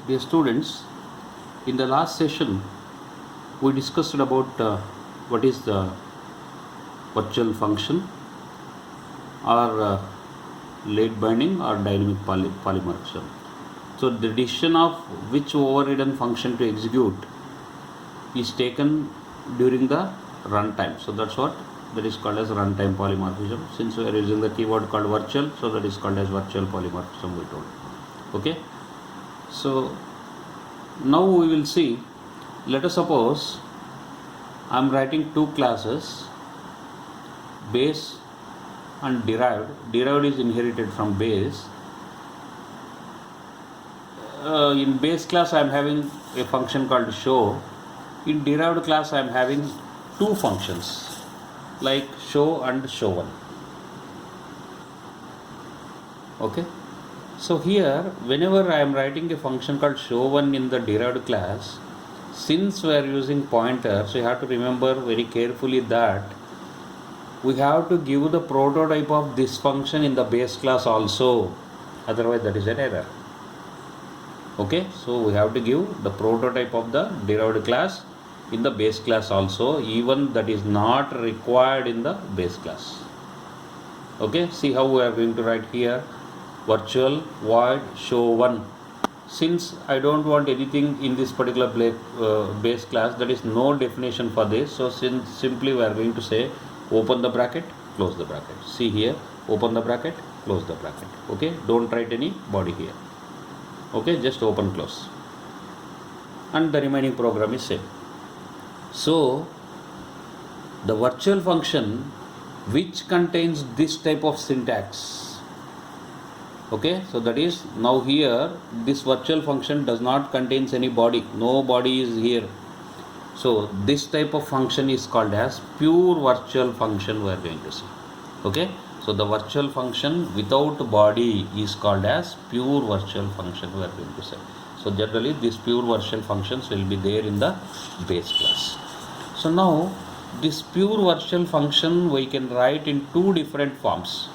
Dear students, in the last session we discussed about what is the virtual function or late binding or dynamic polymorphism. So the decision of which overridden function to execute is taken during the runtime. So that's what that is called as runtime polymorphism. Since we are using the keyword called virtual, so that is called as virtual polymorphism, we told. Okay. So now we will see, let us suppose I am writing two classes, base and derived. Derived is inherited from base. In base class I am having a function called show. In derived class I am having two functions like show and show1. Okay. So here, whenever I am writing a function called show1 in the derived class, since we are using pointer, so you have to remember very carefully that we have to give the prototype of this function in the base class also, otherwise that is an error. Okay, so we have to give the prototype of the derived class in the base class also, even that is not required in the base class. Okay, see how we are going to write here. Virtual void show1. Since I don't want anything in this particular base class, that is no definition for this, so simply we are going to say open the bracket, close the bracket. See here, open the bracket, close the bracket. Okay, don't write any body here. Okay, just open, close, and the remaining program is same. So the virtual function which contains this type of syntax. Okay, so that is now here this virtual function does not contains any body, no body is here. So this type of function is called as pure virtual function, we are going to see. Okay, so the virtual function without body is called as pure virtual function, we are going to say. So generally these pure virtual functions will be there in the base class. So now this pure virtual function we can write in two different forms.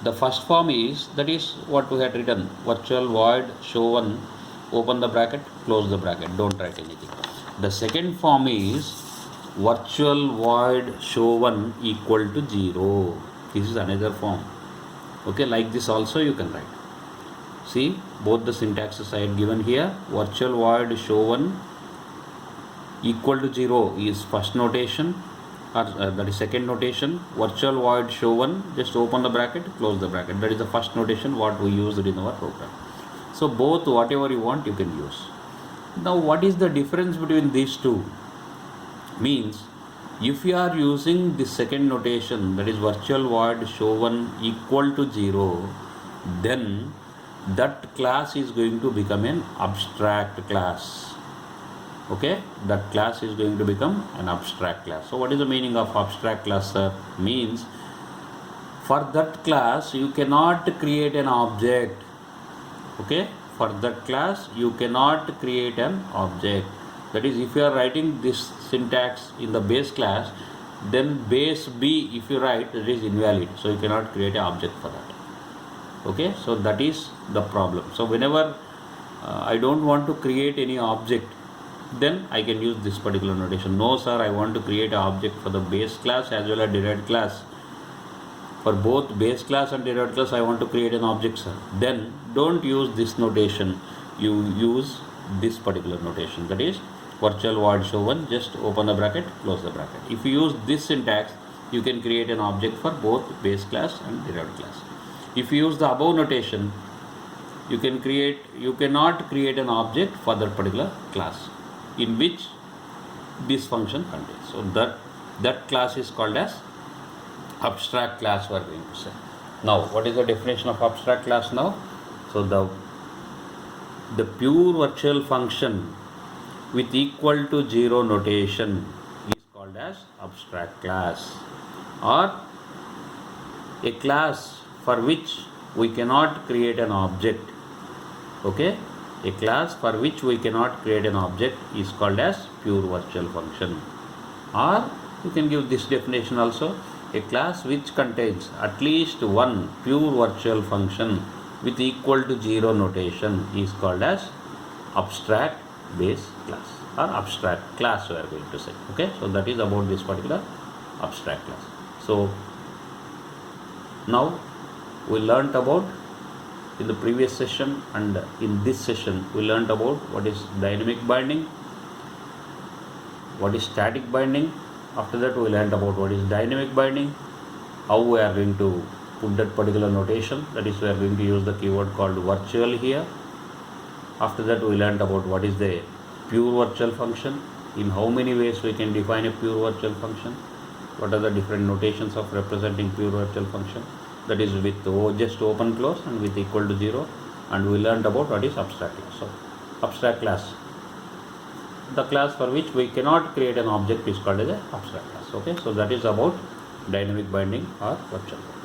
The first form is, that is what we had written, virtual void show1, open the bracket, close the bracket, don't write anything. The second form is virtual void show1 equal to 0. This is another form. Okay, like this also you can write. See, both the syntaxes I had given here. Virtual void show1 equal to 0 is first notation, or that is second notation. Virtual void show1, just open the bracket, close the bracket, that is the first notation what we used in our program. So both, whatever you want you can use. Now what is the difference between these two? Means if you are using the second notation, that is virtual void show1 equal to 0, then that class is going to become an abstract class. Okay, that class is going to become an abstract class. So what is the meaning of abstract class, sir? Means for that class you cannot create an object. Okay, for that class you cannot create an object. That is, if you are writing this syntax in the base class, then base B if you write, it is invalid, so you cannot create an object for that. Okay, so that is the problem. So whenever I don't want to create any object, then I can use this particular notation. No sir, I want to create an object for the base class as well as derived class. For both base class and derived class I want to create an object, sir. Then don't use this notation, you use this particular notation, that is virtual void show1, just open the bracket, close the bracket. If you use this syntax, you can create an object for both base class and derived class. If you use the above notation, you cannot create an object for that particular class in which this function contains. So that class is called as abstract class, we are going to say. Now what is the definition of abstract class now? So the pure virtual function with equal to 0 notation is called as abstract class, or a class for which we cannot create an object. Okay, a class for which we cannot create an object is called as pure virtual function. Or you can give this definition also, a class which contains at least one pure virtual function with equal to 0 notation is called as abstract base class or abstract class we are going to say. Okay, so that is about this particular abstract class. So now we learnt about, in the previous session and in this session we learnt about what is dynamic binding, what is static binding. After that we learnt about what is dynamic binding, how we are going to put that particular notation, that is we are going to use the keyword called virtual here. After that we learnt about what is the pure virtual function, in how many ways we can define a pure virtual function, what are the different notations of representing pure virtual function, that is with just open close and with equal to 0, and we learnt about what is abstract class. So abstract class, the class for which we cannot create an object, is called as a abstract class. Okay, so that is about dynamic binding or virtual binding.